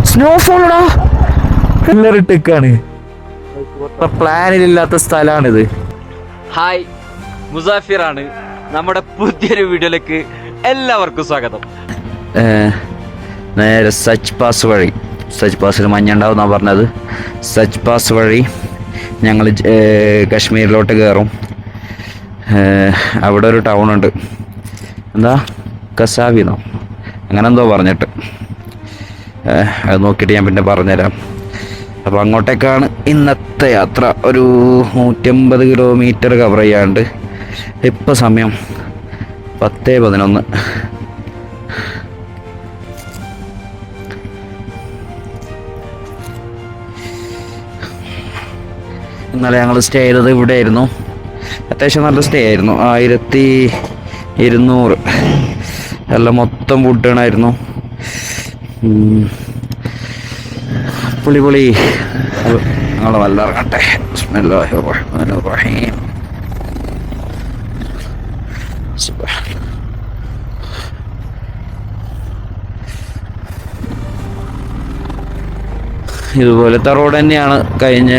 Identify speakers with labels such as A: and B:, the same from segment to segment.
A: സ്നോഫോളാ ാണ് പ്ലാനിലില്ലാത്ത സ്ഥലമാണിത്.
B: ഹായ്, മുസാഫിറാണ്. നമ്മുടെ പുതിയൊരു വീഡിയോയിലേക്ക് എല്ലാവർക്കും സ്വാഗതം.
A: നേരെ സച്ച് പാസ് വഴി, സച്ച് പാസിൽ മഞ്ഞുണ്ടാവുന്നാണ് പറഞ്ഞത്. സച്ച് പാസ് വഴി ഞങ്ങൾ കശ്മീരിലോട്ട് കയറും. അവിടെ ഒരു ടൗൺ ഉണ്ട്, എന്താ കസാവിന്നോ അങ്ങനെ എന്തോ പറഞ്ഞിട്ട്, അത് നോക്കിയിട്ട് ഞാൻ പിന്നെ പറഞ്ഞുതരാം. അപ്പോൾ അങ്ങോട്ടേക്കാണ് ഇന്നത്തെ യാത്ര. ഒരു 150 കിലോമീറ്റർ കവർ ചെയ്യാണ്ട്. ഇപ്പം സമയം 10:11. ഇന്നലെ ഞങ്ങൾ സ്റ്റേ ചെയ്തത് ഇവിടെ ആയിരുന്നു. അത്യാവശ്യം നല്ല സ്റ്റേ ആയിരുന്നു. 1200 എല്ലാം മൊത്തം ഫുഡാണായിരുന്നു. പൊളി. ഞങ്ങൾ നല്ല ഇറങ്ങട്ടെ. ബിസ്മില്ലാഹിർ റഹ്മാനിർ റഹീം. ഇതുപോലത്തെ റോഡ് തന്നെയാണ്. കഴിഞ്ഞ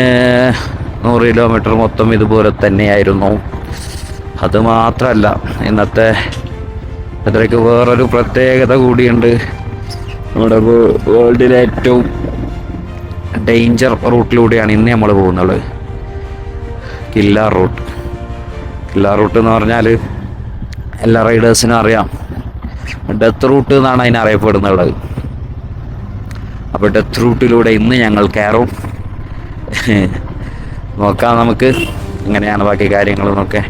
A: 100 കിലോമീറ്റർ മൊത്തം ഇതുപോലെ തന്നെയായിരുന്നു. അത് മാത്രമല്ല, ഇന്നത്തെ അത്രയ്ക്ക് വേറൊരു പ്രത്യേകത കൂടിയുണ്ട്. നമ്മുടെ വേൾഡിലെ ഏറ്റവും ഡേഞ്ചർ റൂട്ടിലൂടെയാണ് ഇന്ന് നമ്മൾ പോകുന്നത്. കില്ലാർ റൂട്ട് എന്ന് പറഞ്ഞാൽ എല്ലാ റൈഡേഴ്സിനും അറിയാം. ഡെത്ത് റൂട്ട് എന്നാണ് അതിനറിയപ്പെടുന്നത്. അപ്പോൾ ഡെത്ത് റൂട്ടിലൂടെ ഇന്ന് ഞങ്ങൾ കയറും. നോക്കാം നമുക്ക് എങ്ങനെയാണ് ബാക്കി കാര്യങ്ങളെന്നൊക്കെ.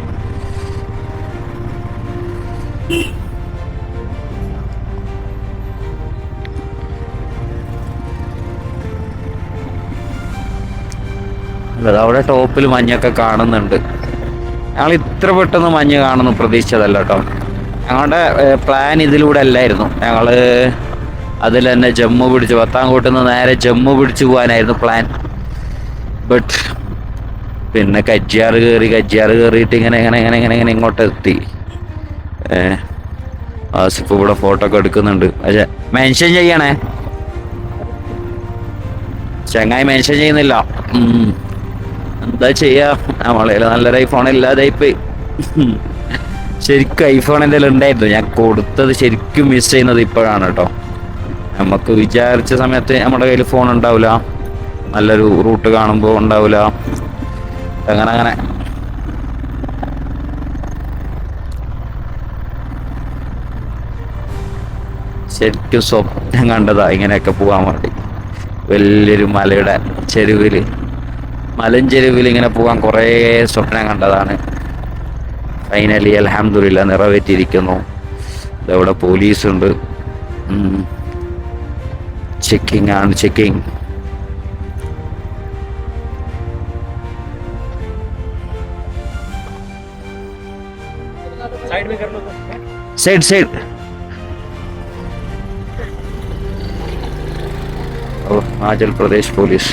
A: അല്ല, അവിടെ ടോപ്പിൽ മഞ്ഞൊക്കെ കാണുന്നുണ്ട്. ഞങ്ങൾ ഇത്ര പെട്ടെന്ന് മഞ്ഞ് കാണുന്നു പ്രതീക്ഷിച്ചതല്ല കേട്ടോ. ഞങ്ങളുടെ പ്ലാൻ ഇതിലൂടെ അല്ലായിരുന്നു. ഞങ്ങൾ അതിൽ തന്നെ ജമ്മു പിടിച്ച്, പത്താംകോട്ടിൽ നിന്ന് നേരെ ജമ്മു പിടിച്ച് പോകാനായിരുന്നു പ്ലാൻ. ബട്ട് പിന്നെ കജ്ജിയാർ കയറിയിട്ട് ഇങ്ങനെ ഇങ്ങോട്ട് എത്തി. ആസിഫ് ഇവിടെ ഫോട്ടോ ഒക്കെ എടുക്കുന്നുണ്ട്. പക്ഷെ മെൻഷൻ ചെയ്യണേ, ചങ്ങായി മെൻഷൻ ചെയ്യുന്നില്ല. എന്താ ചെയ്യാ, നമ്മളെ നല്ലൊരു ഐഫോൺ ഇല്ലാതായിപ്പോയി. ശരിക്കും ഐഫോൺ എന്തെങ്കിലും ഉണ്ടായിരുന്നു. ഞാൻ കൊടുത്തത് ശരിക്കും മിസ് ചെയ്യുന്നത് ഇപ്പോഴാണ് കേട്ടോ. നമുക്ക് വിചാരിച്ച സമയത്ത് നമ്മുടെ കയ്യിൽ ഫോൺ ഉണ്ടാവില്ല, നല്ലൊരു റൂട്ട് കാണുമ്പോൾ ഉണ്ടാവില്ല. അങ്ങനെ ശരിക്കും സ്വപ്നം കണ്ടതാ ഇങ്ങനെയൊക്കെ പോകാൻ വേണ്ടി. വലിയൊരു മലഞ്ചെരുവിൽ ഇങ്ങനെ പോകാൻ കുറേ സ്വപ്നം കണ്ടതാണ്. ഫൈനലി അൽഹംദുലില്ലാ നിറവേറ്റിയിരിക്കുന്നു. ഇതവിടെ പോലീസുണ്ട്. ചെക്കിംഗ് ആണ്, checking. Side Himachal Pradesh police.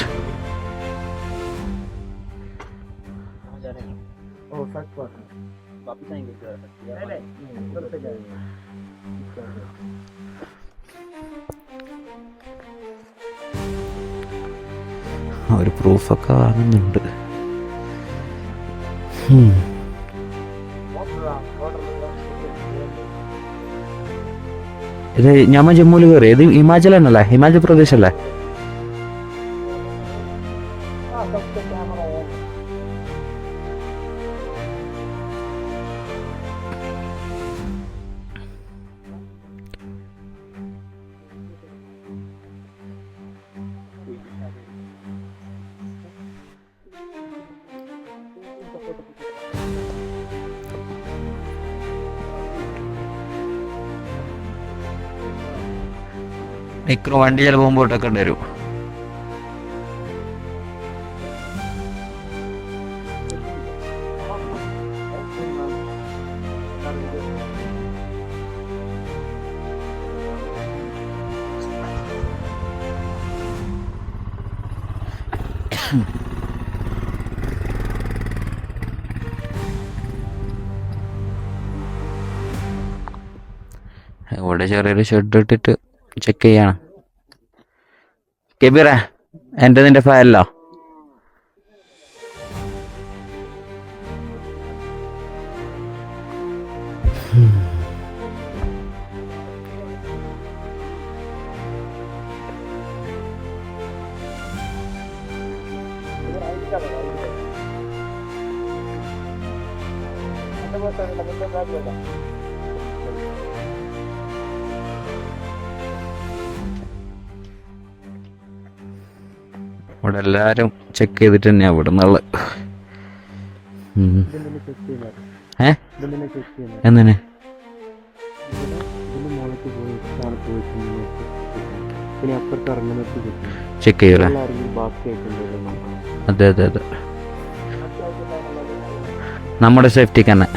A: ഒരു പ്രൂഫൊക്കെ വാങ്ങുന്നുണ്ട്. ഇത് ഞമ്മ ജമ്മുവിൽ കയറി. ഇത് ഹിമാചൽ തന്നെയല്ലേ, ഹിമാചൽ പ്രദേശ് അല്ലേ? മൈക്രോ വണ്ടി ചിലപ്പോൾ മുമ്പോട്ടൊക്കെ വരും. ഇവിടെ ചെറിയൊരു ഷെഡ് ഇട്ടിട്ട് ചെക്ക് ചെയ്യാണ്. കെബീറേ, എൻ്റെ നിന്റെ ഫയലിലോ? ഇവിടെ എല്ലാരും ചെക്ക് ചെയ്തിട്ട് തന്നെയാ ഇവിടുന്നുള്ള. എന്തിന് ചെക്ക് ചെയ്യൂലേ? അതെ അതെ അതെ, നമ്മുടെ സേഫ്റ്റിക്ക് തന്നെ.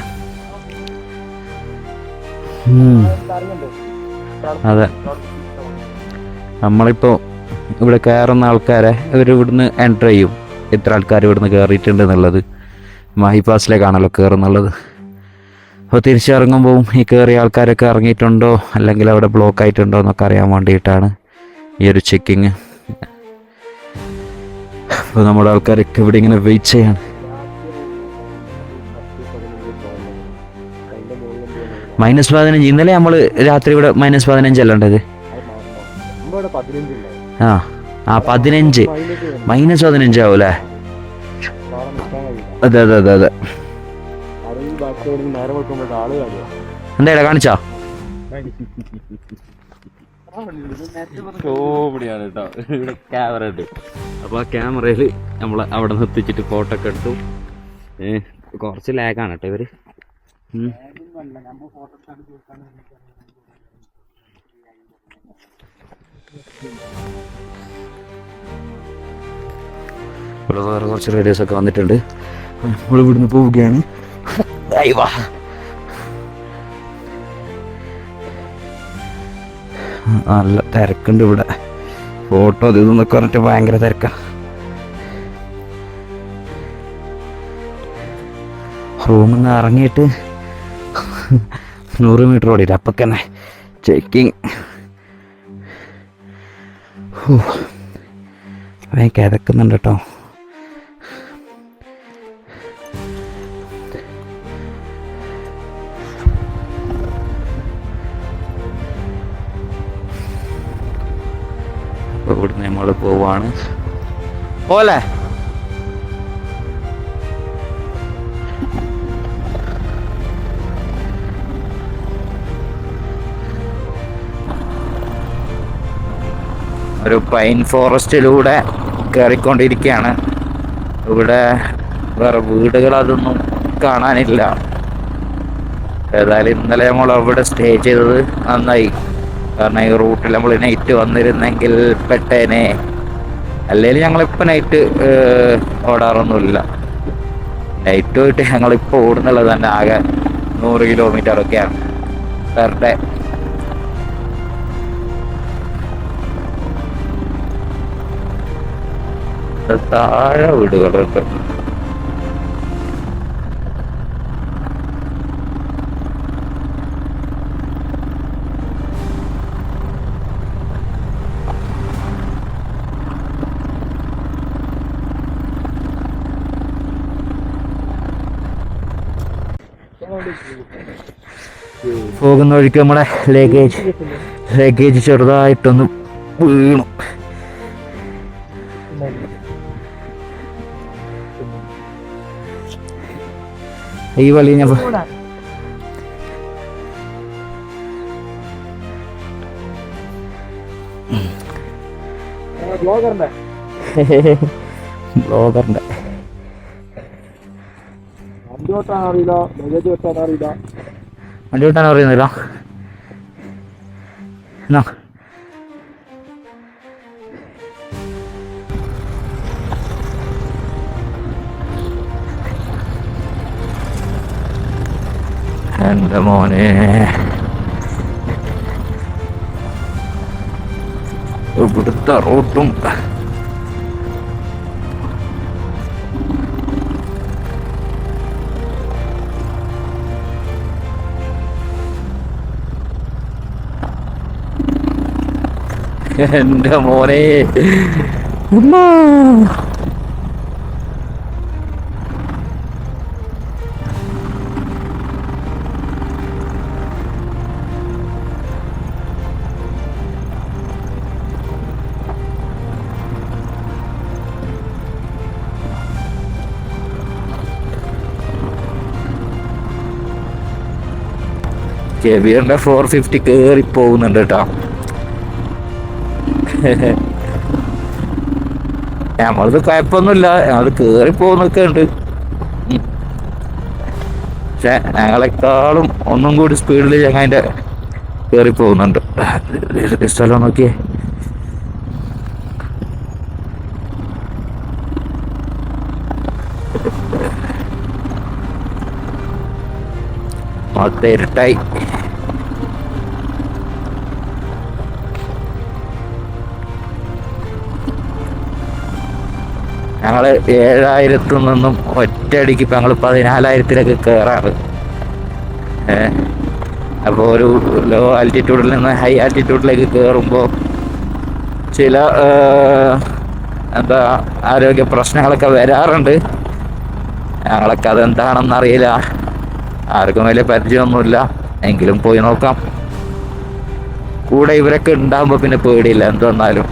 A: അതെ, നമ്മളിപ്പോ ഇവിടെ കയറുന്ന ആൾക്കാരെ ഇവർ ഇവിടുന്ന് എൻ്റർ ചെയ്യും, എത്ര ആൾക്കാർ ഇവിടുന്ന് കയറിയിട്ടുണ്ട് എന്നുള്ളത്. മാഹി പാസിലേക്കാണല്ലോ കയറുന്നുള്ളത്. അപ്പോൾ തിരിച്ചിറങ്ങുമ്പോൾ ഈ കയറിയ ആൾക്കാരൊക്കെ ഇറങ്ങിയിട്ടുണ്ടോ അല്ലെങ്കിൽ അവിടെ ബ്ലോക്ക് ആയിട്ടുണ്ടോ എന്നൊക്കെ അറിയാൻ വേണ്ടിയിട്ടാണ് ഈ ഒരു ചെക്കിങ്. അപ്പോൾ നമ്മുടെ ആൾക്കാരൊക്കെ ഇവിടെ ഇങ്ങനെ വെയിറ്റ് ചെയ്യാണ്. -15. ഇന്നലെ നമ്മൾ രാത്രി ഇവിടെ -15 അല്ലേണ്ടത്. ആ -15 -15 ആവും അല്ലേ? അതെ അതെ അതെ അതെ. എന്താ കാണിച്ചാ? കോമഡിയാണ് കേട്ടോ. ഇവിടെ ക്യാമറ ഉണ്ട്. അപ്പോൾ ആ ക്യാമറയിൽ നമ്മൾ അവിടെ നിർത്തിച്ചിട്ട് ഫോട്ടോ ഒക്കെ എടുത്തു. കുറച്ച് ലാഗാണ് കേട്ടോ ഇവര്. ഇവിടെ വേറെ കുറച്ച് റേഡിയോസ് ഒക്കെ വന്നിട്ടുണ്ട്. നമ്മൾ ഇവിടുന്ന് പോവുകയാണ്. നല്ല തിരക്കുണ്ട് ഇവിടെ. ഫോട്ടോ അത് ഇതൊന്നൊക്കെ പറഞ്ഞിട്ട് ഭയങ്കര തിരക്കാണ്. റൂമിൽ നിന്ന് ഇറങ്ങിയിട്ട് 100 മീറ്റർ ഓടിയിട്ട് അപ്പം തന്നെ ചെക്കിങ്. ഭയങ്കര കിതക്കുന്നുണ്ട് കേട്ടോ. അപ്പോൾ ഇവിടുന്ന് നമ്മൾ പോവാണ്. പോലെ ഒരു പൈൻ ഫോറസ്റ്റിലൂടെ കയറിക്കൊണ്ടിരിക്കുകയാണ്. ഇവിടെ വേറെ വീടുകൾ അതൊന്നും കാണാനില്ല. ഏതായാലും ഇന്നലെ നമ്മൾ അവിടെ സ്റ്റേ ചെയ്തത് നന്നായി. കാരണം ഈ റൂട്ടിൽ നമ്മൾ നൈറ്റ് വന്നിരുന്നെങ്കിൽ പെട്ടേനെ. അല്ലെങ്കിൽ ഞങ്ങളിപ്പോൾ നൈറ്റ് ഓടാറൊന്നുമില്ല. നൈറ്റ് പോയിട്ട് ഞങ്ങളിപ്പോൾ ഓടുന്നുള്ളത് തന്നെ ആകെ 100 കിലോമീറ്ററൊക്കെയാണ് പെർ ഡേ. താഴെ വീടുകളുണ്ട്. പോകുന്ന വഴിക്ക് നമ്മുടെ ലഗേജ് ചെറുതായിട്ടൊന്ന് വീണു. ഈ വഴി ഞാൻ ബ്ലോഗറിന്റെ വണ്ടി ഓട്ടാൻ അറിയില്ല, ലഗേജ് വെട്ടാൻ അറിയില്ല. വണ്ടി ഓട്ടാൻ അറിയുന്നില്ല. എൻ്റെ മോനെ ഇവിടുത്തെ റോട്ടും എൻ്റെ മോനെ ഉമ്മാ. കെബിയറിന്റെ 450 കേറി പോകുന്നുണ്ട് കേട്ടോ. നമ്മളത് കുഴപ്പമൊന്നുമില്ല, ഞങ്ങൾ കേറി പോകുന്നൊക്കെ ഉണ്ട്. പക്ഷെ ഞങ്ങളെക്കാളും ഒന്നും കൂടി സ്പീഡിൽ ഞങ്ങൾ കേറി പോകുന്നുണ്ട്. സ്ഥലം നോക്കിയേ. മൊത്തം ഇരുട്ടായി. ഞങ്ങള് 7,000 നിന്നും ഒറ്റയടിക്ക് ഇപ്പം ഞങ്ങൾ 14,000 കയറാറ്. അപ്പോൾ ഒരു ലോ ആൾട്ടിറ്റ്യൂഡിൽ നിന്ന് ഹൈ ആൾട്ടിറ്റ്യൂഡിലേക്ക് കയറുമ്പോൾ ചില എന്താ ആരോഗ്യ പ്രശ്നങ്ങളൊക്കെ വരാറുണ്ട്. ഞങ്ങളൊക്കെ അതെന്താണെന്നറിയില്ല, ആർക്കും വലിയ പരിചയമൊന്നുമില്ല. എങ്കിലും പോയി നോക്കാം. കൂടെ ഇവരൊക്കെ ഉണ്ടാകുമ്പോൾ പിന്നെ പേടിയില്ല എന്ത് വന്നാലും.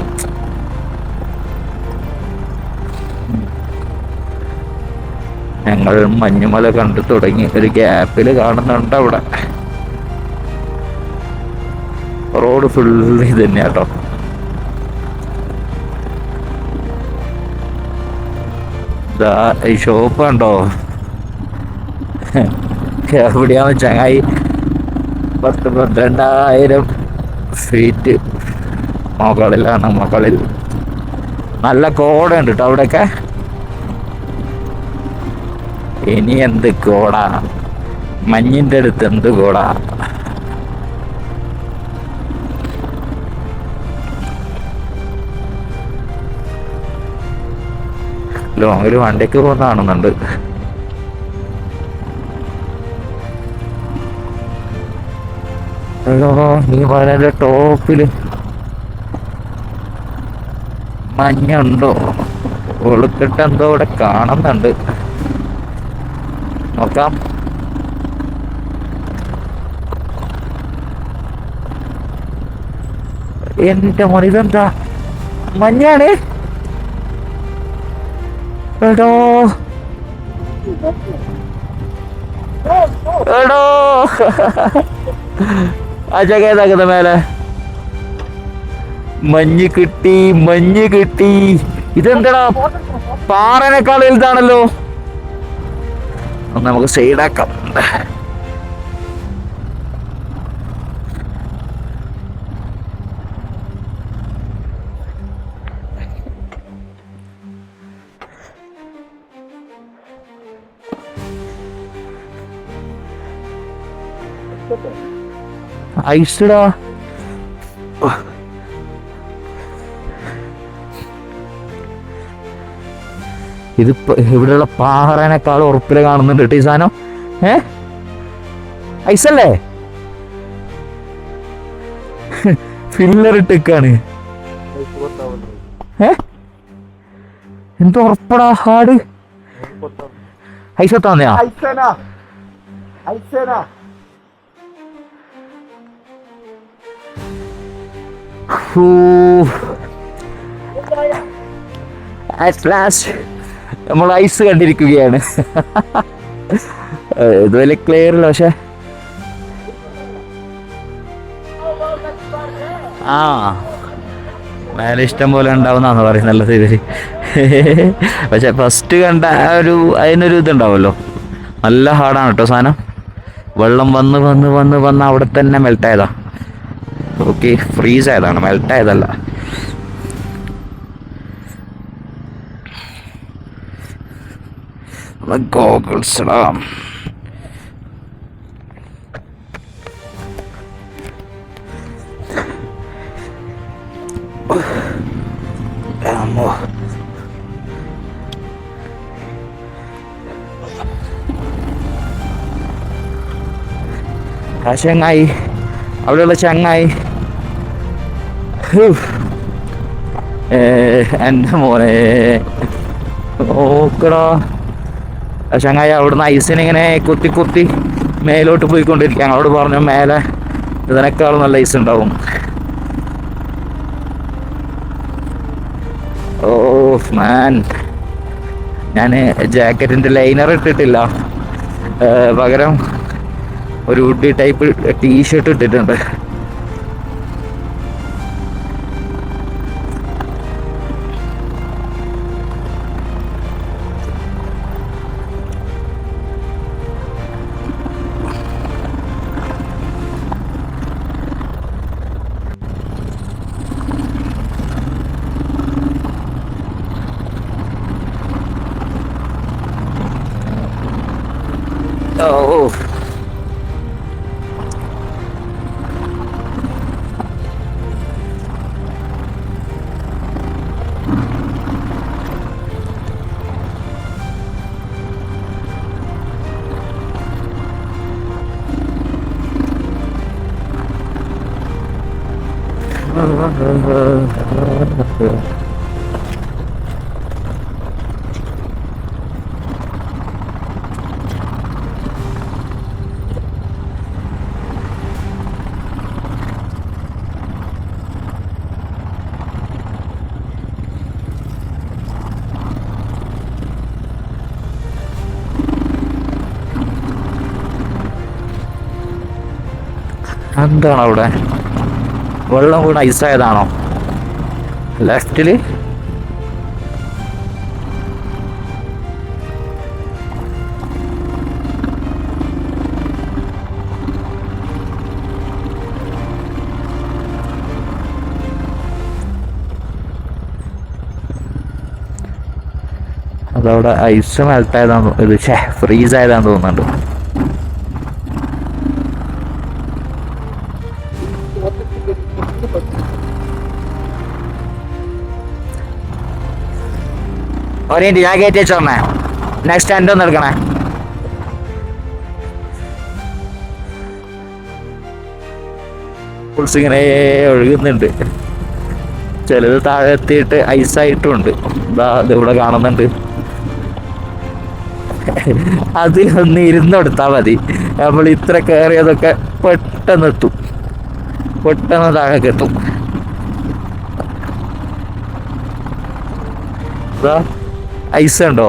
A: ഞങ്ങൾ മഞ്ഞുമല കണ്ടു തുടങ്ങി. ഒരു ഗ്യാപ്പിൽ കാണുന്നുണ്ട് അവിടെ. റോഡ് ഫുള്ള് ഇത് തന്നെയാ കേട്ടോ. ഇതാ ഈ ഷോപ്പ് കണ്ടോ, എവിടെയാന്ന് ചങ്ങായി. 12,000 ഫീറ്റ് മുകളിലാണ്. മുകളിൽ നല്ല കോടയുണ്ട് കേട്ടോ അവിടെയൊക്കെ. ഇനി എന്ത് കോട, മഞ്ഞിന്റെ അടുത്ത് എന്ത് കോട. ലോങ്ങില് വണ്ടിക്ക് പോകുന്ന കാണുന്നുണ്ട്. ഈ മലയുടെ ടോപ്പില് മഞ്ഞുണ്ടോ? വെളുത്തിട്ട് എന്തോ ഇവിടെ കാണുന്നുണ്ട്, നോക്കാം. എന്റെ മോനെ ഇതെന്താ മഞ്ഞാണ് എടോ എടോ. ആ ചകേതാക്കുന്ന മേലെ മഞ്ഞ് കിട്ടി, മഞ്ഞ് കിട്ടി. ഇതെന്താടാ പാറനേക്കാൾ വലുതാണല്ലോ. ഒന്ന് നമുക്ക് സൈഡാക്കാം. ഐസ്ഡാ. ഇതിപ്പോ ഇവിടെയുള്ള പാറേനേക്കാൾ ഉറപ്പില് കാണുന്നുണ്ട് കേട്ടോ ഈ സാധനം. ഐസല്ലേ? ഫില്ലർ ഇട്ടേക്കാണ്. എന്തോ ഉറപ്പടാ ഹാർഡ് ഐസത്താന്നെയാ? നമ്മൾ ഐസ് കണ്ടിരിക്കുകയാണ്. ഇത് വലിയ ക്ലിയർ അല്ല, പക്ഷെ ആ മേലെ ഇഷ്ടം പോലെ ഉണ്ടാവുന്നാന്ന് പറയുന്നത് ഇവര്. പക്ഷെ ഫസ്റ്റ് കണ്ട അതിനൊരു ഇതുണ്ടാവുമല്ലോ. നല്ല ഹാർഡാണ് കേട്ടോ സാധനം. വെള്ളം വന്ന് വന്ന് വന്ന് വന്ന് അവിടെ തന്നെ മെൽട്ടായതാ. ഓക്കെ, ഫ്രീസ് ആയതാണ്, മെൽട്ടായതല്ല. ഗോഗിൾസ് ഇടാം. ആ ചങ്ങായി, അവിടെയുള്ള ചങ്ങായി എൻ്റെ മോനെ ഓക്കടാ. ചങ്ങായി അവിടുന്ന് ഐസിനിങ്ങനെ കുത്തി കുത്തി മേലോട്ട് പോയിക്കൊണ്ടിരിക്കുക. ഞങ്ങളോട് പറഞ്ഞു മേലെ ഇതിനേക്കാളും നല്ല ഐസ് ഉണ്ടാവും. ഓ മാൻ, ഞാൻ ജാക്കറ്റിൻ്റെ ലൈനർ ഇട്ടിട്ടില്ല, പകരം ഒരു ഹുഡി ടൈപ്പ് ടീഷർട്ട് ഇട്ടിട്ടുണ്ട്. ഓ എന്താണ് അവിടെ വെള്ളം വീണ് ഐസായതാണോ ലെഫ്റ്റില്? അതവിടെ ഐസ് മെൽട്ടായതാന്ന്, ഇത് ഫ്രീസ് ആയതാന്ന് തോന്നുന്നുണ്ട്. ഒരു മിനിറ്റ്, ഞാൻ കയറ്റി വെച്ചോണേ. നെക്സ്റ്റ് എൻ്റെ ഒന്ന് എടുക്കണേ. ഫുൾസ് ഇങ്ങനെ ഒഴുകുന്നുണ്ട്. ചിലത് താഴെ എത്തിയിട്ട് ഐസായിട്ടുമുണ്ട്. ഇതിവിടെ കാണുന്നുണ്ട്. അതിലൊന്ന് ഇരുന്നെടുത്താൽ മതി, നമ്മൾ ഇത്ര കയറിയതൊക്കെ പെട്ടെന്ന് എത്തും, പെട്ടെന്ന് താഴേക്ക് എത്തും. ഐസ് ഉണ്ടോ?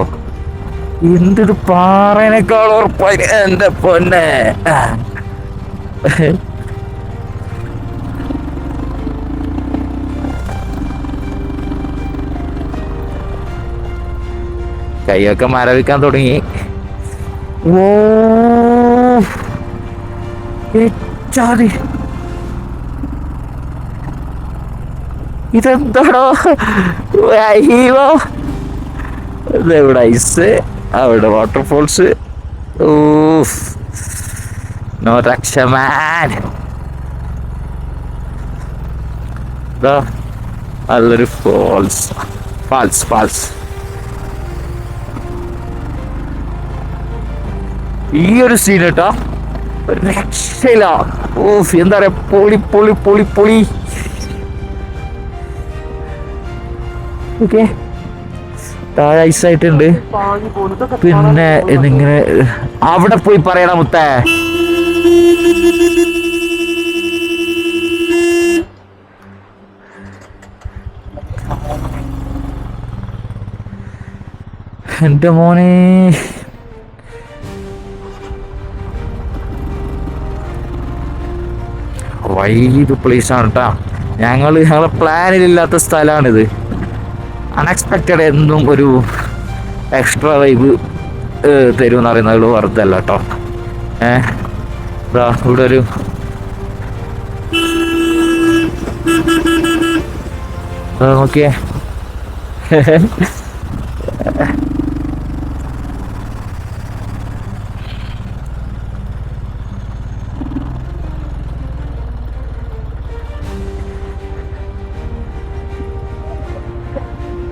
A: എന്തൊരു പാറേനേക്കാൾ ഉറപ്പായി എൻ്റെ പൊന്നെ. കൈയൊക്കെ മരവിക്കാൻ തുടങ്ങി. ഓ ചാതി, ഇതെന്താണോ? അയ്യോ, ഇവിടെ ഐസ്, അവിടെ വാട്ടർഫോൾസ്. നോ രക്ഷമാൻ. നല്ലൊരു ഫാൾസ്. ഈ ഒരു സീൻ കേട്ടോ, രക്ഷയില്ല. എന്താ പറയാ, പൊളി. ഓക്കെ, താഴെ ഐസായിട്ടുണ്ട്. പിന്നെ ഇതിങ്ങനെ അവിടെ പോയി പറയണ മുത്തേ. എൻ്റെ മോനെ, വൈബ് പ്ലേസ് ആണ് കേട്ടോ. ഞങ്ങളെ പ്ലാനിലില്ലാത്ത സ്ഥലമാണിത്. അൺഎക്സ്പെക്റ്റഡ് എന്നും ഒരു എക്സ്ട്രാ വൈബ് തരുമെന്ന് പറയുന്നത് വെറുതെ അല്ല കേട്ടോ. ഇവിടെ ഒരു നോക്കിയേ.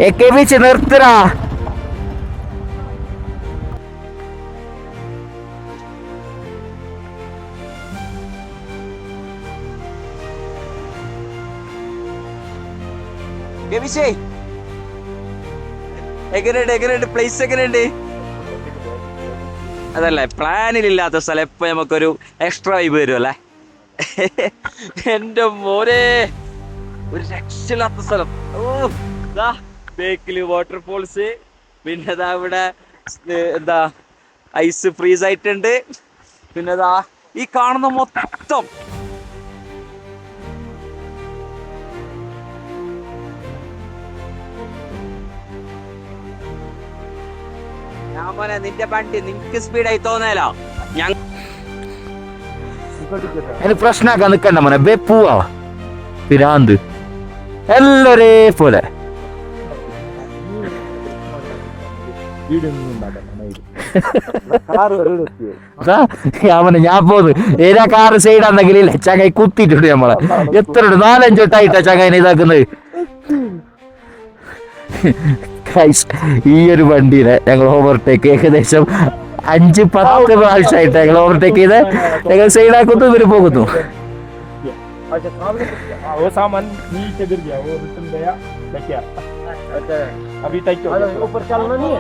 A: എക്കെ വെച്ച് നിർത്തടാ.
B: ഗവിഷേ എങ്ങനെയുണ്ട് പ്ലേസ് എങ്ങനെയുണ്ട്? അതല്ലേ പ്ലാനിലില്ലാത്ത സ്ഥലം ഇപ്പൊ നമുക്കൊരു എക്സ്ട്രാ വൈബ് വരും അല്ലേ? എന്റെ മോനെ ഒരു രക്ഷയില്ലാത്ത സ്ഥലം. ഓ ബേക്കില് വാട്ടർഫോൾസ്, പിന്നെ ഇവിടെ എന്താ ഐസ് ഫ്രീസ് ആയിട്ടുണ്ട്, പിന്നെ ഈ കാണുന്ന മൊത്തം ഞാൻ മോനെ നിന്റെ വണ്ടി നിനക്ക് സ്പീഡായി തോന്നലോ.
A: അതിന് പ്രശ്നമാക്കാൻ നിക്കണ്ട മോനെ, ബേ പോവാ പിരാന്ത് എല്ലാം ഒരേ പോലെ. ഞാൻ പോന്ന് ഏതാ കാറ് സൈഡാന്നെങ്കിൽ ചങ്ങായി കുത്തിയിട്ടുണ്ട് നമ്മളെ. എത്ര 4-5 വട്ടായിട്ടാ ചങ്ങായിനെ ഇതാക്കുന്നത്. ഈ ഒരു വണ്ടീനെ ഞങ്ങൾ ഓവർടേക്ക് ഏകദേശം 5-10 പ്രാവശ്യമായിട്ട് ഞങ്ങൾ ഓവർടേക്ക് ചെയ്ത് ഞങ്ങൾ സൈഡാക്കുന്നു, ഇവര് പോകുന്നു.
C: वो सामान नीचे गिर गया, वो रिटर्न गया क्या? अच्छा अभी तक ऊपर चलना नहीं है,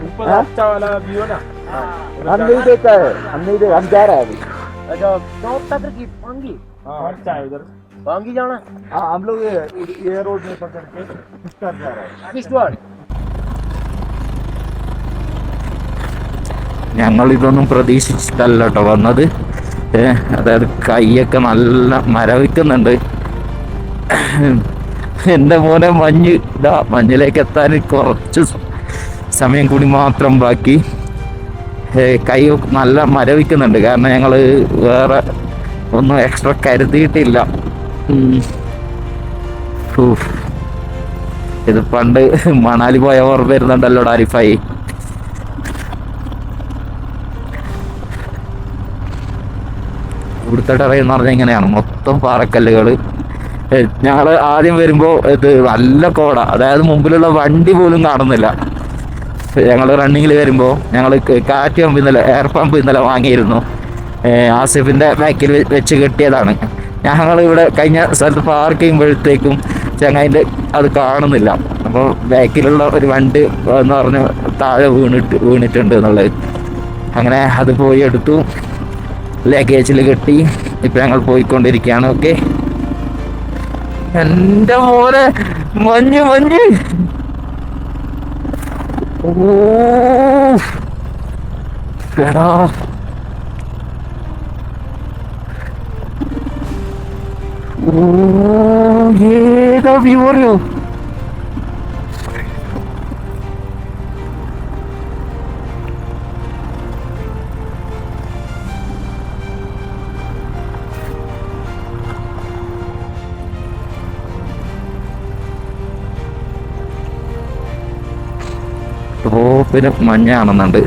C: ऊपर अच्छा वाला व्यू ना हम नहीं देखा है, हम जा रहे हैं अभी। अच्छा चौक तक की पांगी, हाँ अच्छा है उधर पांगी जाना। हाँ हम लोग ये रोड में पकड़ के किस्तार जा रहे हैं। किस्तार
A: ഞങ്ങൾ ഇതൊന്നും പ്രതീക്ഷിച്ചിട്ടല്ല കേട്ടോ വന്നത്. അതായത് കൈയൊക്കെ നല്ല മരവിക്കുന്നുണ്ട്. എൻ്റെ മോനെ മഞ്ഞിലേക്ക് എത്താൻ കുറച്ച് സമയം കൂടി മാത്രം ബാക്കി. കൈ നല്ല മരവിക്കുന്നുണ്ട്, കാരണം ഞങ്ങൾ വേറെ ഒന്നും എക്സ്ട്രാ കരുതിയിട്ടില്ല. ഇത് പണ്ട് മണാലി പോയ ഓർമ്മ വരുന്നുണ്ടല്ലോ ആരിഫായി. ഇവിടുത്തെ ടെറൈൻ എന്ന് പറഞ്ഞാൽ ഇങ്ങനെയാണ്, മൊത്തം പാറക്കല്ലുകൾ. ഞങ്ങൾ ആദ്യം വരുമ്പോൾ ഇത് നല്ല കോട, അതായത് മുമ്പിലുള്ള വണ്ടി പോലും കാണുന്നില്ല. ഞങ്ങൾ റണ്ണിങ്ങിൽ വരുമ്പോൾ ഞങ്ങൾ കാറ്റ് പമ്പ് എയർ പമ്പ് ഇന്നലെ വാങ്ങിയിരുന്നു. ആസിഫിൻ്റെ ബാക്കിൽ വെച്ച് കെട്ടിയതാണ്. ഞങ്ങൾ ഇവിടെ കഴിഞ്ഞ സ്ഥലത്ത് പാർക്ക് ചെയ്യുമ്പോഴത്തേക്കും ചങ്ങായിൻ്റെ അത് കാണുന്നില്ല. അപ്പോൾ ബാക്കിലുള്ള ഒരു വണ്ടി എന്ന് പറഞ്ഞ് താഴെ വീണിട്ടുണ്ട് എന്നുള്ളത്. അങ്ങനെ അത് പോയി എടുത്തു, ലഗേജിൽ കെട്ടി. ഇപ്പൊ ഞങ്ങൾ പോയിക്കൊണ്ടിരിക്കുകയാണ്. ഓക്കെ, എന്റെ മോനെ മഞ്ഞ് എടാ ഏതാ വ്യൂ അറിയോ? ടോപ്പിന് മഞ്ഞ കാണുന്നുണ്ട്.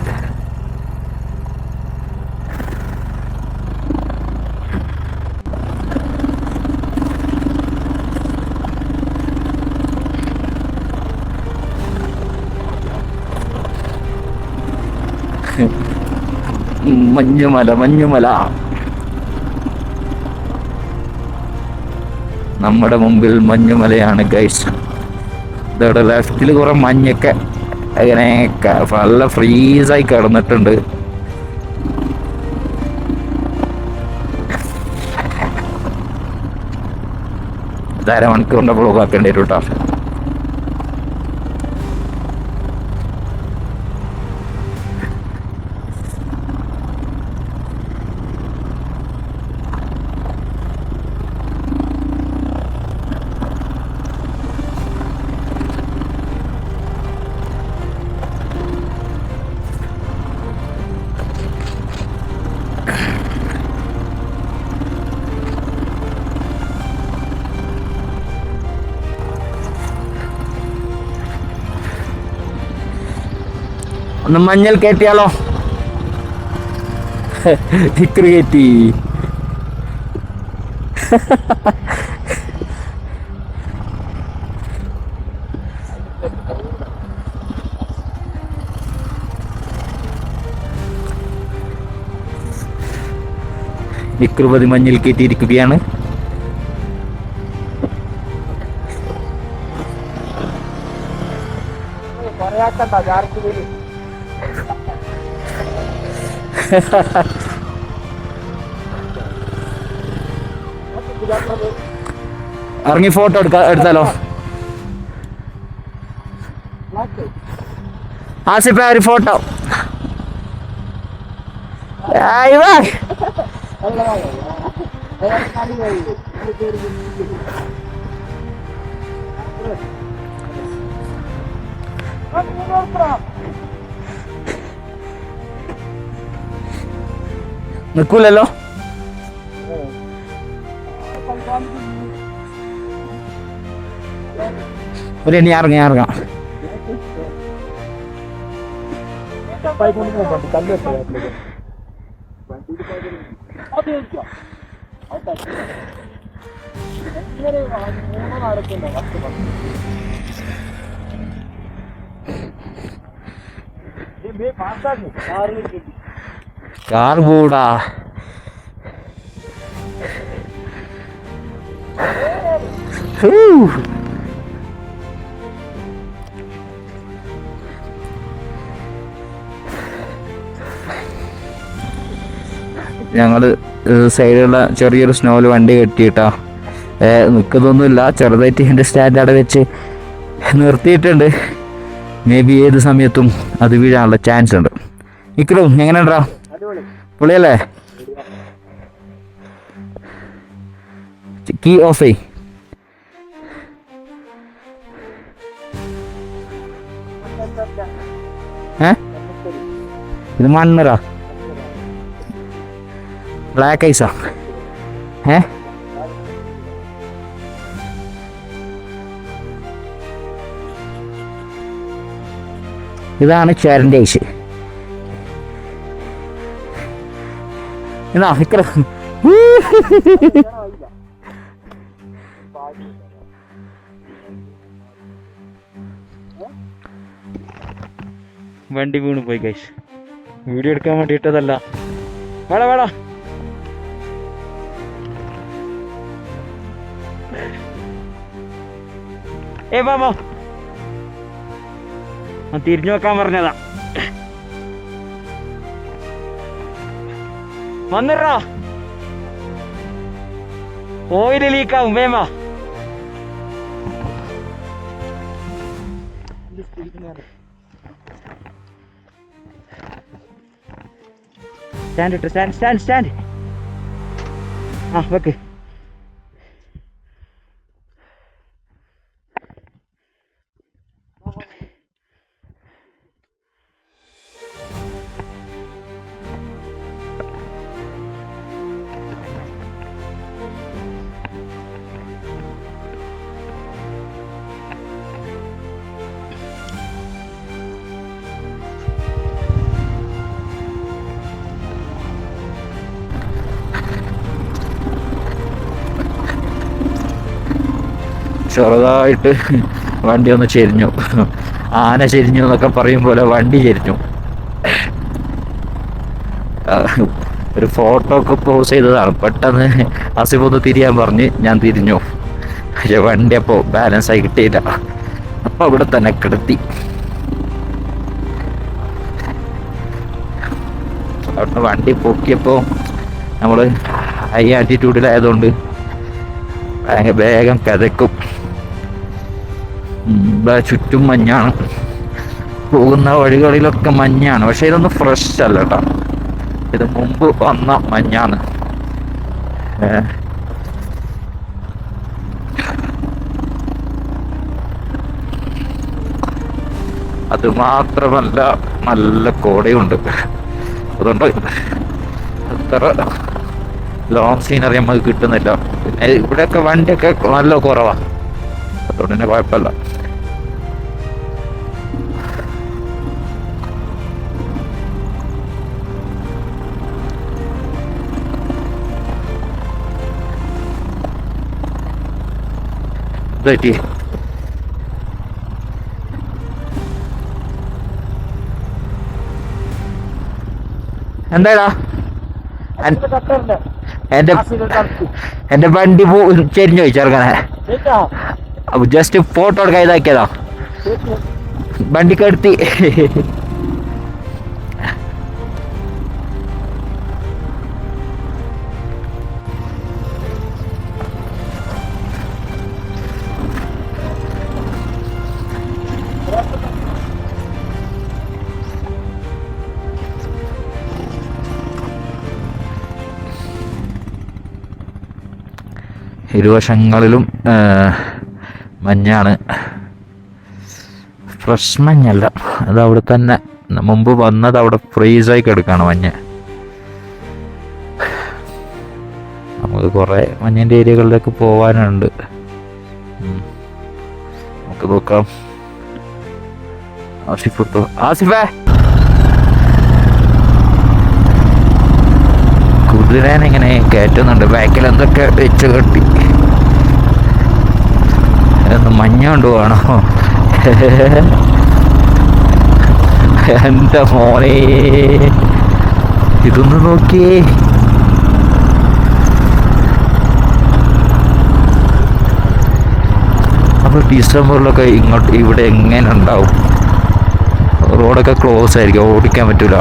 A: മഞ്ഞുമല നമ്മുടെ മുമ്പിൽ മഞ്ഞുമലയാണ് ഗൈസ്. ഇതോടെ ലെഫ്റ്റിൽ കുറെ മഞ്ഞൊക്കെ അങ്ങനെ നല്ല ഫ്രീസായി കിടന്നിട്ടുണ്ട്. ഇത് അരമണിക്കൂറിന്റെ ബ്ലോഗ് ആക്കേണ്ടി വരും കേട്ടോ. ഒന്ന് മഞ്ഞൾ കയറ്റിയാലോ? ടിക്കർ കയറ്റി. ഇക്രുപതി മഞ്ഞിൽ കയറ്റിയിരിക്കുകയാണ്. ഇറങ്ങി ഫോട്ടോ എടുത്താലോ? ആസിഫ ഒരു ഫോട്ടോ. നിക്കൂലല്ലോ. ഒരു ഇനി ഇറങ്ങാം. കാർ കൂടാ. ഞങ്ങള് സൈഡിലുള്ള ചെറിയൊരു സ്നോയിൽ വണ്ടി കെട്ടിയിട്ടാ. നിൽക്കുന്നൊന്നുമില്ല, ചെറുതായിട്ട് എൻ്റെ സ്റ്റാൻഡ് അവിടെ വെച്ച് നിർത്തിയിട്ടുണ്ട്. മേ ബി ഏത് സമയത്തും അത് വീഴാനുള്ള ചാൻസ് ഉണ്ട്. ഇക്കലും എങ്ങനെയുണ്ടാ? പൊളിയല്ലേ? കീ ഓഫ് ചെയ്. ഇത് മണ്ണറാ, ബ്ലാക്ക് ഐസാ. ഇതാണ് ചേരൻ്റെ ഐസ്. എന്നാ ഇക്കറ വണ്ടി വീണ് പോയി ഗൈസ്. വീഡിയോ എടുക്കാൻ വേണ്ടി ഇട്ടതല്ല. വേടാ വേടാ. ബാബാ തിരിഞ്ഞു വെക്കാൻ പറഞ്ഞതാ. വന്നിട്ടാ ഓയില് ലീക്കാവും. വേമാ സ്റ്റാൻഡ് ഇട്ട് സ്റ്റാൻഡ്. ആ വെക്ക്. ചെറുതായിട്ട് വണ്ടി ഒന്ന് ചെരിഞ്ഞു. ആന ചെരിഞ്ഞു എന്നൊക്കെ പറയും പോലെ വണ്ടി ചെരിഞ്ഞു. ഒരു ഫോട്ടോ ഒക്കെ പോസ് ചെയ്തതാണ്. പെട്ടെന്ന് ആസിഫ് ഒന്ന് തിരിയാൻ പറഞ്ഞ് ഞാൻ തിരിഞ്ഞു. പക്ഷെ വണ്ടി അപ്പോൾ ബാലൻസ് ആയി കിട്ടിയില്ല. അപ്പോൾ അവിടെ തന്നെ കിടത്തി. അവിടെ വണ്ടി പൊക്കിയപ്പോൾ നമ്മൾ ഹൈ ആറ്റിറ്റ്യൂഡിലായതുകൊണ്ട് വേഗം കതക്കും. ചുറ്റും മഞ്ഞാണ്, പോകുന്ന വഴികളിലൊക്കെ മഞ്ഞാണ്. പക്ഷെ ഇതൊന്നും ഫ്രഷ് അല്ല കേട്ടോ, ഇത് മുമ്പ് വന്ന മഞ്ഞാണ്. അത് മാത്രമല്ല നല്ല കോടയുണ്ട്. അതുകൊണ്ട് അത്ര ലോങ് സീനറി നമുക്ക് കിട്ടുന്നില്ല. പിന്നെ ഇവിടെയൊക്കെ വണ്ടിയൊക്കെ നല്ല കുറവാണ്, അതുകൊണ്ട് തന്നെ കുഴപ്പമില്ല. ഇതായിട്ട് എന്താടാ എന്റെ വണ്ടി ചെരിഞ്ഞു പോയി ചെറുക്കനെ. അപ്പൊ ജസ്റ്റ് ഫോട്ടോ എടുക്കാൻ ഇതാക്കിയതാ. വണ്ടിക്കെടുത്തി. ഇരുവശങ്ങളിലും മഞ്ഞാണ്. ഫ്രഷ് മഞ്ഞല്ല, അത് അവിടെ തന്നെ മുമ്പ് വന്നത് അവിടെ ഫ്രീസായി കിടക്കുകയാണ് മഞ്ഞ്. നമുക്ക് കുറേ മഞ്ഞിൻ്റെ ഏരിയകളിലേക്ക് പോകാനുണ്ട്. നമുക്ക് നോക്കാം. ആസിഫേ, കുതിരേനെ ഇങ്ങനെ കയറ്റുന്നുണ്ട്. ബാക്കിൽ എന്തൊക്കെ വെച്ച് കെട്ടി. മഞ്ഞ കൊണ്ടുപോകണോ? എൻ്റെ മോനെ, ഇതൊന്ന് നോക്കിയേ. അപ്പോൾ ഡിസംബറിലൊക്കെ ഇങ്ങോട്ട് ഇവിടെ എങ്ങനെ ഉണ്ടാവും? റോഡൊക്കെ ക്ലോസ് ആയിരിക്കും, ഓടിക്കാൻ പറ്റൂല.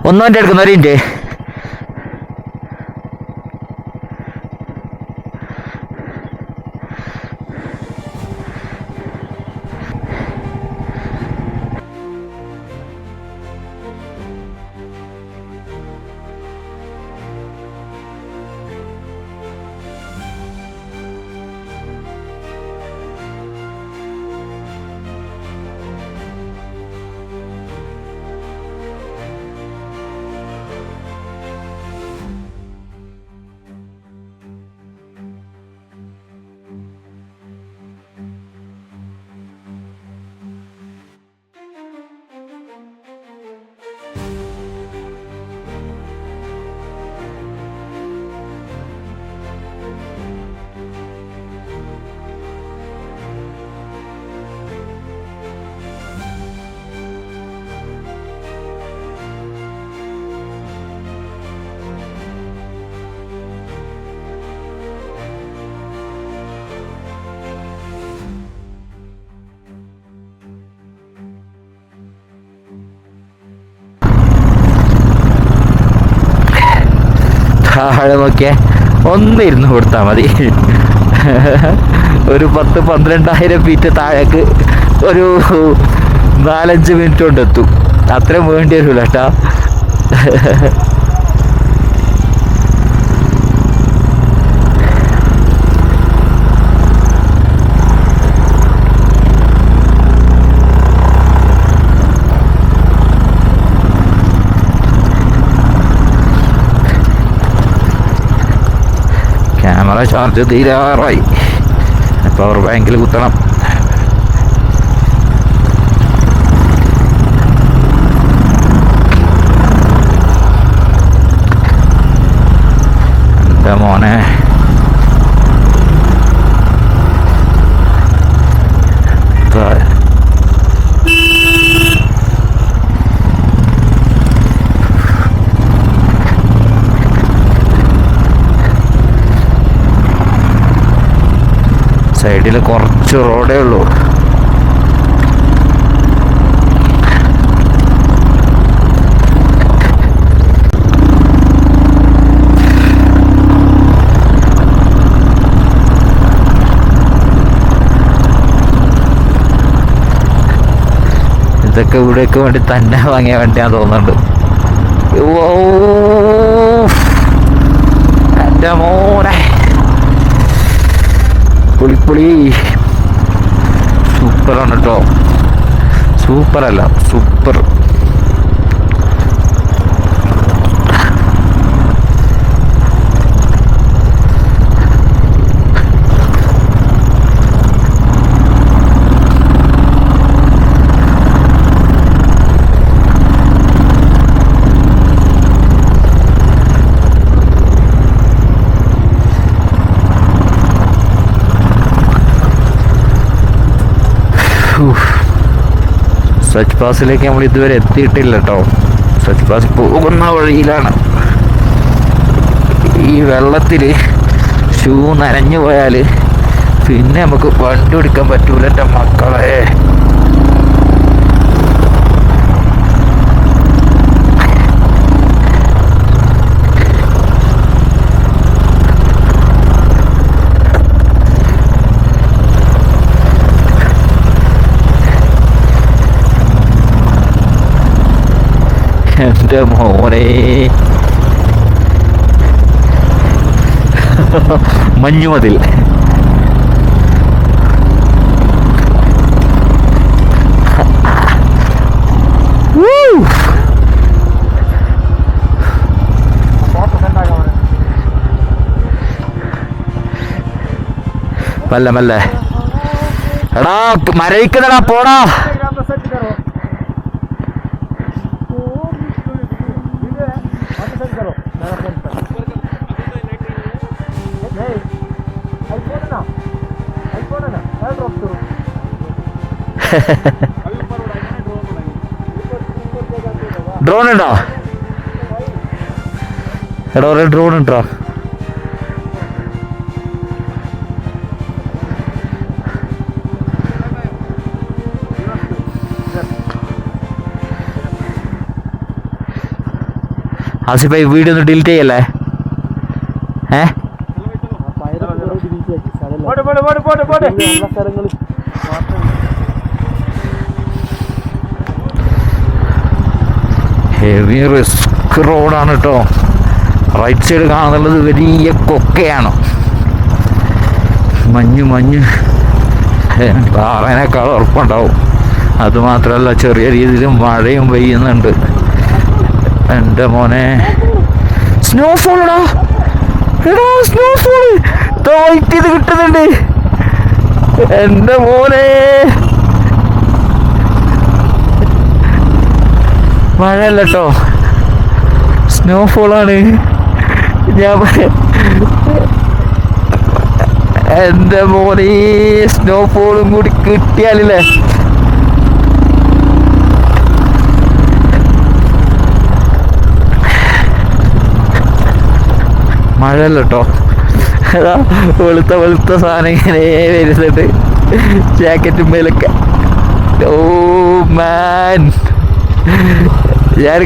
A: ഒന്നും എടുക്കുന്നവരിൻ്റെ താഴെ നോക്കിയേ, ഒന്ന് ഇരുന്ന് കൊടുത്താൽ മതി. ഒരു 10-12,000 ഫീറ്റ് താഴേക്ക് ഒരു 4-5 മിനിറ്റ് കൊണ്ടെത്തും. അത്രയും വേണ്ടി വരില്ല കേട്ടോ. ക്യാമറ ചാർജ് തീരാറായി. പവർ ബാങ്കിൽ കുത്തണം. എൻ്റെ മോനെ, സൈഡിൽ കുറച്ച് റോഡേ ഉള്ളൂ. ഇതൊക്കെ ഇവിടേക്ക് വേണ്ടി തന്നെ വാങ്ങിയ വണ്ടിയാന്ന് തോന്നുന്നുണ്ട്. എൻ്റെ മോനെ, പുളിപ്പുളി സൂപ്പറാണ് കേട്ടോ. സൂപ്പറല്ല, സൂപ്പർ. സച്ച് പാസിലേക്ക് നമ്മൾ ഇതുവരെ എത്തിയിട്ടില്ല കേട്ടോ. സച്ച് പാസ് പോകുന്ന വഴിയിലാണ്. ഈ വെള്ളത്തിൽ ഷൂ നനഞ്ഞു പോയാൽ പിന്നെ നമുക്ക് വണ്ടി ഓടിക്കാൻ പറ്റൂല എൻ്റെ മക്കളെ. എൻ്റെ മോനെ മഞ്ഞുമതിൽ. മെല്ലെ മെല്ലെ എടാ മരവിക്കുന്നടാ പോടാ. ഡ്രോൺ ഉണ്ടോ? എടാ ഒരു ഡ്രോൺ ഉണ്ടോ? ആസിഫ് ഭായി വീഡിയോ ഒന്ന് ഡിലീറ്റ് ചെയ്യല്ലേ? ഹെവി റിസ്ക് റോഡാണ് കേട്ടോ. റൈറ്റ് സൈഡ് കാണുന്നുള്ളത് വലിയ കൊക്കയാണ്. മഞ്ഞ് പാറേനേക്കാൾ ഉറപ്പുണ്ടാവും. അതുമാത്രമല്ല ചെറിയ രീതിയിൽ മഴയും പെയ്യുന്നുണ്ട്. എൻ്റെ മോനെ സ്നോഫോളടാ. എടാ സ്നോഫോൾ വൈറ്റ് ചെയ്ത് കിട്ടുന്നുണ്ട്. എൻ്റെ മോനെ മഴയല്ല കേട്ടോ, സ്നോഫോളാണ്. ഞാൻ എൻ്റെ മോനെ സ്നോഫോളും കൂടി കിട്ടിയാലല്ലേ. മഴയല്ല കേട്ടോ, വെളുത്ത സാധനം ഇങ്ങനെ വരുന്നുണ്ട് ജാക്കറ്റും മേലൊക്കെ. ഓ മാൻ, ഞാൻ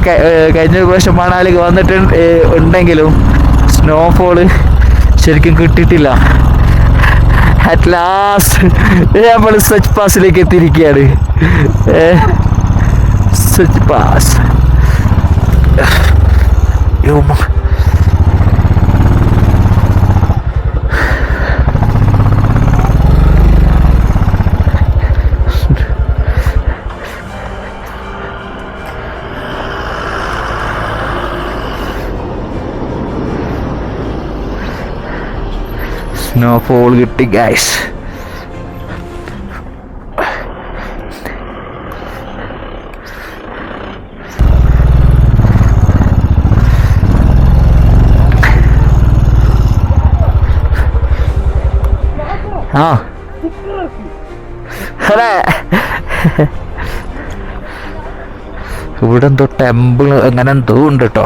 A: കഴിഞ്ഞ പ്രാവശ്യം മണാലിക്ക് വന്നിട്ട് ഉണ്ടെങ്കിലും സ്നോഫോള് ശരിക്കും കിട്ടിയിട്ടില്ല. അറ്റ് ലാസ്റ്റ് നമ്മൾ സച്ച് പാസിലേക്ക് എത്തിയിരിക്കുകയാണ്. സച്ച് പാസ് സ്നോഫോൾ കിട്ടി ഗൈസ്. ആ അതെ, ഇവിടെ എന്തോ ടെമ്പിൾ അങ്ങനെ എന്തോ ഉണ്ട് കേട്ടോ.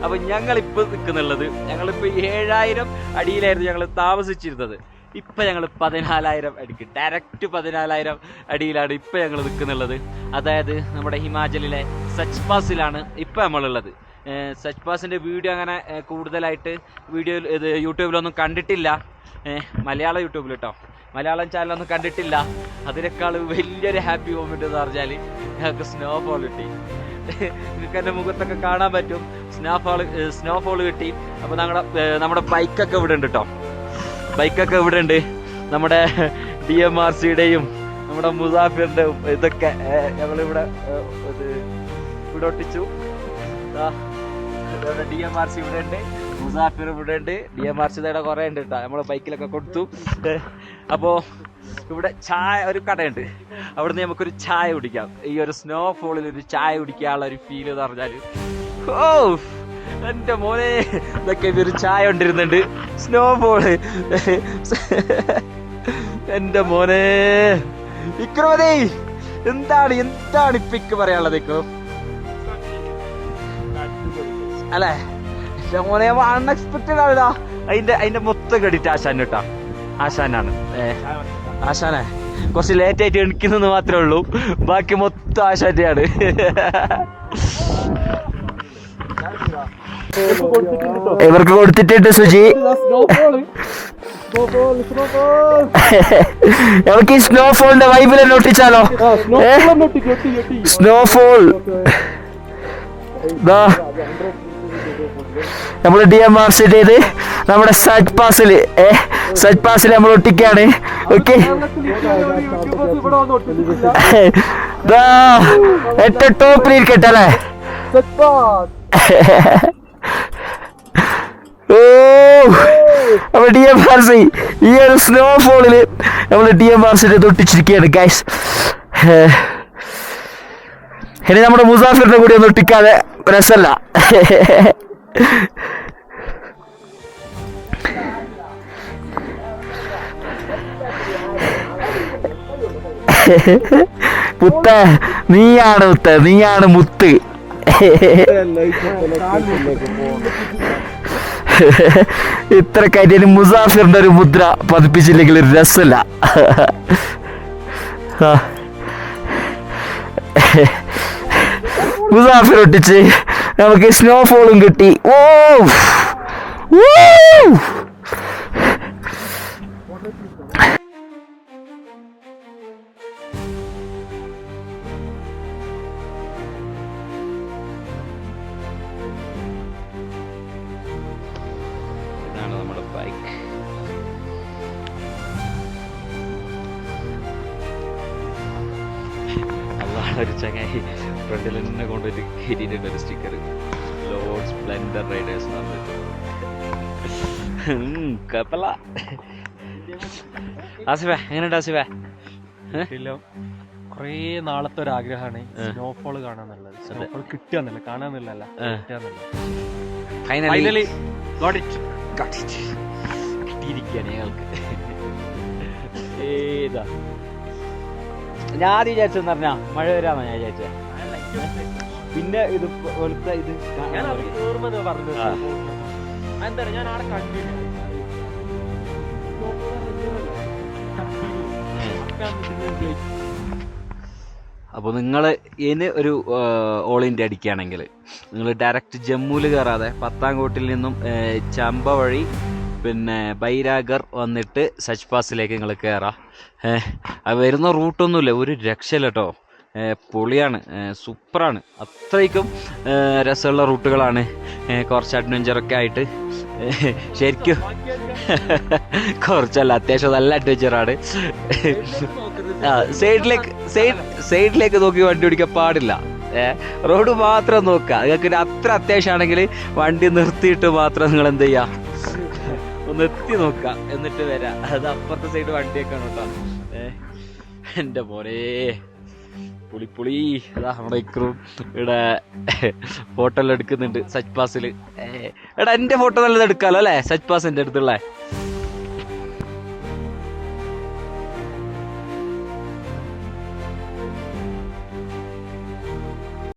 B: അപ്പൊ ഞങ്ങളിപ്പോ നിൽക്കുന്നുള്ളത്, ഞങ്ങളിപ്പോ 7000 അടിയിലായിരുന്നു ഞങ്ങൾ താമസിച്ചിരുന്നത്. ഇപ്പൊ ഞങ്ങൾ 14,000 അടിക്ക്, ഡയറക്റ്റ് 14,000 അടിയിലാണ് ഇപ്പൊ ഞങ്ങൾ നിൽക്കുന്നുള്ളത്. അതായത് നമ്മുടെ ഹിമാചലിലെ സച്ച് പാസിലാണ് ഇപ്പൊ നമ്മളുള്ളത്. സച്ച് പാസിന്റെ വീഡിയോ അങ്ങനെ കൂടുതലായിട്ട് ഇത് യൂട്യൂബിലൊന്നും കണ്ടിട്ടില്ല. മലയാളം യൂട്യൂബിൽ കേട്ടോ, മലയാളം ചാനലൊന്നും കണ്ടിട്ടില്ല. അതിനേക്കാൾ വലിയൊരു ഹാപ്പി മൊമെന്റ് എന്ന് പറഞ്ഞാൽ ഞങ്ങൾക്ക് സ്നോഫോൾ കിട്ടി. നിങ്ങൾക്ക് എൻ്റെ മുഖത്തൊക്കെ കാണാൻ പറ്റും, സ്നോഫോൾ കിട്ടി. അപ്പോൾ നമ്മുടെ ബൈക്കൊക്കെ ഇവിടെ ഉണ്ട് കേട്ടോ, ബൈക്കൊക്കെ ഇവിടെ ഉണ്ട്. നമ്മുടെ DMRCയുടെയും നമ്മുടെ മുസാഫിറിൻ്റെയും ഇതൊക്കെ ഞങ്ങളിവിടെ ഇവിടെ ഒട്ടിച്ചു. DMRC ഇവിടെ ഉണ്ട്, മുസാഫിർ ഇവിടെ ഉണ്ട്, DMRCയുടെ കുറേ ഉണ്ട് കേട്ടോ. നമ്മൾ ബൈക്കിലൊക്കെ കൊടുത്തു. അപ്പോൾ ഇവിടെ ചായ ഒരു കടയുണ്ട്, അവിടുന്ന് നമുക്കൊരു ചായ കുടിക്കാം. ഈ ഒരു സ്നോഫോളിൽ ഒരു ചായ കുടിക്കാനുള്ള ഒരു ഫീൽ എന്ന് പറഞ്ഞാൽ എൻ്റെ മോനെ ഇതൊക്കെ ഇതൊരു ചായ കൊണ്ടിരുന്നുണ്ട് സ്നോഫോള് എൻ്റെ മോനെ വിക്രമതി എന്താണ് ഇപ്പിക്ക് പറയാനുള്ളത് അല്ലേ എൻ്റെ മോനെ അൺഎക്സ്പെക്റ്റഡ് ആണല്ലോ അതിന്റെ മൊത്തം ക്രെഡിറ്റ് ആശാൻ കേട്ടാ ആശാനാണ് ആശാനെ കുറച്ച് ലേറ്റ് ആയിട്ട് എണിക്കുന്നത് മാത്രമേ ഉള്ളൂ ബാക്കി മൊത്തം ആശാന്റെയാണ്
A: ഇവർക്ക് കൊടുത്തിട്ടുണ്ട് സുജി നമുക്ക് ഈ സ്നോഫോളിന്റെ വൈബിൽ തന്നെ ഒട്ടിച്ചാലോ സ്നോഫോൾ നമ്മൾ DMR ചെയ്ത് നമ്മുടെ സച്ച് പാസിൽ നമ്മൾ ഒട്ടിക്കാണ് ഓക്കെ ഏറ്റവും ടോപ്പിലിരിക്കട്ടെ അല്ലേ ഓ അപ്പൊ DMR ഈ ഒരു സ്നോഫോളില് നമ്മൾ DMR ഒട്ടിച്ചിരിക്കുകയാണ് ഗൈസ് ഇനി നമ്മുടെ മുസാഫിറിന്റെ കൂടി ഒന്നും ഒട്ടിക്കാതെ രസമല്ല നീയാണ് മുത്ത് ഇത്ര കാര്യം മുസാഫിറിന്റെ ഒരു മുദ്ര പതിപ്പിച്ചില്ലെങ്കിൽ ഒരു രസമല്ല മുസാഫിർ ഒട്ടിച്ച് നമുക്ക് സ്നോഫോളും കിട്ടി ഓ
B: ഇതാണ് നമ്മുടെ ബൈക്ക് ഒരു ചങ്ങായി ഫ്രണ്ടിൽ തന്നെ കൊണ്ടൊരു കയറ്റിയിട്ടുണ്ട് ഒരു സ്റ്റിക്കർ ലോഡ് സ്പ്ലെൻഡർ റൈഡേഴ്സ് എന്ന് പറഞ്ഞിട്ട് കുഴപ്പമില്ല ആസിഫേ എങ്ങനെയുണ്ട് ആസിഫേ
D: കുറേ നാളത്തെ ഒരു ആഗ്രഹമാണ് സ്നോഫോൾ കാണാന്നുള്ളത് സ്നോഫോൾ കിട്ടുകയെന്നല്ല കാണാന്നുള്ളതല്ല
B: ഫൈനലി കിട്ടിയിരിക്കുകയാണ് ഞങ്ങൾക്ക് ഏതാ ഞാൻ ആദ്യം വിചാരിച്ചെന്ന് പറഞ്ഞാ മഴ വരാന്നാ ഞാൻ വിചാരിച്ചത് പിന്നെ ഇത് പോലത്തെ ഇത്
D: ഞാൻ ആടെ കണ്ടില്ല
B: അപ്പോൾ നിങ്ങൾ ഇനി ഒരു ഓൾ ഇന്ത്യ അടിക്കുകയാണെങ്കിൽ നിങ്ങൾ ഡയറക്റ്റ് ജമ്മുവിൽ കയറാതെ പത്താംകോട്ടിൽ നിന്നും ചമ്പ വഴി പിന്നെ ബൈരാഗർ വന്നിട്ട് സച്ച് പാസിലേക്ക് നിങ്ങൾ കയറാം അത് വരുന്ന റൂട്ടൊന്നുമില്ല ഒരു രക്ഷയില്ല കേട്ടോ പൊളിയാണ് സൂപ്പറാണ് അത്രയ്ക്കും രസമുള്ള റൂട്ടുകളാണ് കുറച്ച് അഡ്വഞ്ചറൊക്കെ ആയിട്ട് ശരിക്കും കുറച്ചല്ല അത്യാവശ്യം നല്ല അഡ്വഞ്ചറാണ് സൈഡിലേക്ക് നോക്കി വണ്ടി ഓടിക്കാൻ പാടില്ല റോഡ് മാത്രം നോക്കുക നിങ്ങൾക്ക് അത്ര അത്യാവശ്യമാണെങ്കിൽ വണ്ടി നിർത്തിയിട്ട് മാത്രം നിങ്ങൾ എന്ത് ചെയ്യുക ഒന്ന് എത്തി നോക്കുക എന്നിട്ട് വരാം അത് അപ്പുറത്തെ സൈഡ് വണ്ടിയൊക്കെ ആണ് കേട്ടോ എൻ്റെ മോനെ പുളി അതാ നമ്മുടെ ഇക്രും ഇവിടെ ഫോട്ടോ എല്ലാം എടുക്കുന്നുണ്ട് സച്ച് പാസിൽ എടാ എൻ്റെ ഫോട്ടോ നല്ലത് എടുക്കാമല്ലോ അല്ലേ സച്ച് പാസ് എൻ്റെ അടുത്തുള്ള